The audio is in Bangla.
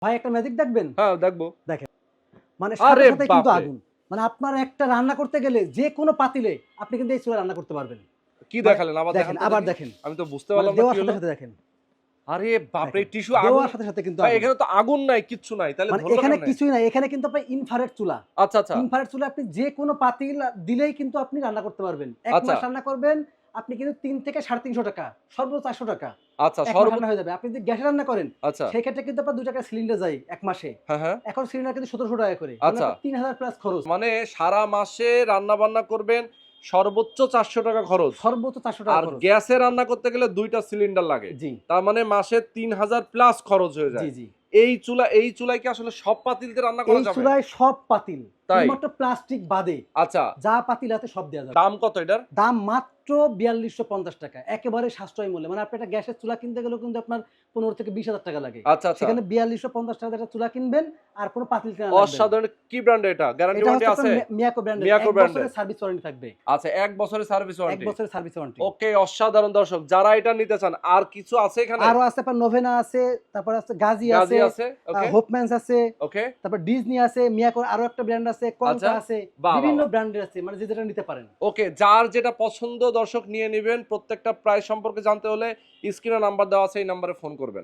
ভাই একটা ম্যাজিক দেখবেন? হ্যাঁ, দেখবো। দেখেন। মানে আরে সাথে সাথে কিন্তু বাপরে! আগুন। মানে আপনার একটা রান্না করতে গেলে যেকোনো পাতিলে আপনি কিন্তু এই চুলায় রান্না করতে পারবেন। কি মানে দেখালেন? আবার দেখেন, দেখান তো আবার দেখি। দেখেন। আমি তো বুঝতে মানে পারলাম না কি দেওয়ার সাথে হলো। সাথে দেখেন। আরে বাপরে! দেখেন। টিস্যু আগুন। দেওয়ার সাথে সাথে কিন্তু ভাই আগুন। এখানে তো আগুন নাই, কিচ্ছু নাই। তাহলে মানে ধরলো এখানে কেমনে? কিছুই নাই। এখানে কিন্তু আপনার ইনফ্রারেড চুলা। আচ্ছা, আচ্ছা। ইনফ্রারেড চুলায় আপনি যেকোনো পাতিল দিলেই কিন্তু আপনি রান্না করতে পারবেন। ১ আচ্ছা, মাস রান্না করবেন, আপনি কিন্তু ৩ থেকে ৳৩৫০ সর্বোচ্চ ৳৪০০ আচ্ছা ১ মাস রান্না হয়ে যাবে। আপনি যদি গ্যাসে রান্না করেন, আচ্ছা। সেক্ষেত্রে কিন্তু আপনার ৳২ সিলিন্ডার যায় ১ মাসে। হ্যাঁ, হ্যাঁ। এখন সিলিন্ডার কিন্তু ৳১৭০০ করে। মানে আচ্ছা। আপনার ৩,০০০ প্লাস খরচ। মানে সারা মাসে রান্না-বান্না করবেন, সর্বোচ্চ ৳৪০০ খরচ। সর্বোচ্চ ৳৪০০ আর খরচ। গ্যাসে রান্না করতে গেলে ২ টা সিলিন্ডার লাগে। জি, তার মানে মাসে ৩,০০০ প্লাস খরচ হয়ে জি, যায়। জি। এই চুলায় কি আসলে সব পাতিলতে রান্না করা এই যাবে? চুলায় সব পাতিল, তাই? শুধুমাত্র প্লাস্টিক বাদে আচ্ছা। যা পাতিল আছে সব দেয়া যাবে। দাম কত এটার? দাম মাত্র ৳৪২৫০ একেবারে সাশ্রয়ী মূল্যে। মানে আপনি একটা গ্যাসের চুলা কিনতে গেলেও কিন্তু আপনার ১৫ থেকে ২০,০০০ টাকা লাগে। আচ্ছা, আচ্ছা। সেখানে ৳৪২৫০ দিয়ে একটা চুলা কিনবেন আর কোন পাতিল কেনা লাগবে না। অসাধারণ। কি ব্র্যান্ড এটা? গ্যারান্টি এটা ওয়ারেন্টি হচ্ছে আপনার আছে? মিয়াকো ব্র্যান্ডের। মিয়াকো ১ ব্র্যান্ডের। বছরের সার্ভিস ওয়ারেন্টি থাকবে। আচ্ছা, ১ বছরের সার্ভিস ১ ওয়ারেন্টি। বছরের সার্ভিস ওয়ারেন্টি। ওকে, অসাধারণ দর্শক। যারা এটা নিতে চান, আর কিছু আছে এখানে? আরো আছে আপনার নোভেনা আছে, তারপরে আছে গাজী গাজী আছে, আছে, ওকে, হোপম্যানস আছে, ওকে। তারপর ডিজনি আছে, মিয়াকোর আরো একটা ব্র্যান্ড আছে, আচ্ছা। কনকা আছে, বাহ, বাহ, বিভিন্ন বাহ! ব্র্যান্ডের আছে। মানে যে যেটা নিতে পারেন। ওকে, যার যেটা পছন্দ দর্শক নিয়ে নিবেন। প্রত্যেকটা প্রাইস সম্পর্কে জানতে হলে স্ক্রিনে নাম্বার দেওয়া আছে, এই নাম্বারে ফোন করবেন।